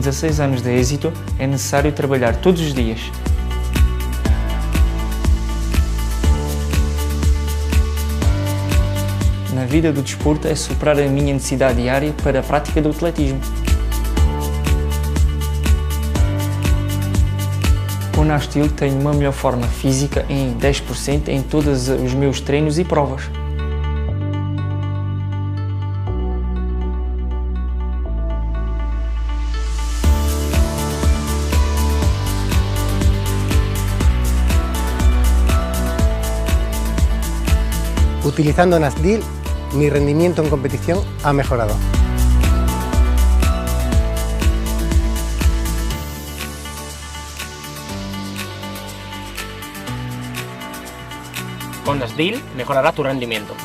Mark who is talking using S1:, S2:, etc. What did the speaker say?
S1: 16 anos de êxito, é necessário trabalhar todos os dias. Na vida do desporto é superar a minha necessidade diária para a prática do atletismo. Com o Nastil tenho uma melhor forma física em 10% em todos os meus treinos e provas.
S2: Utilizando Nastil, mi rendimiento en competición ha mejorado.
S3: Con Nastil mejorará tu rendimiento.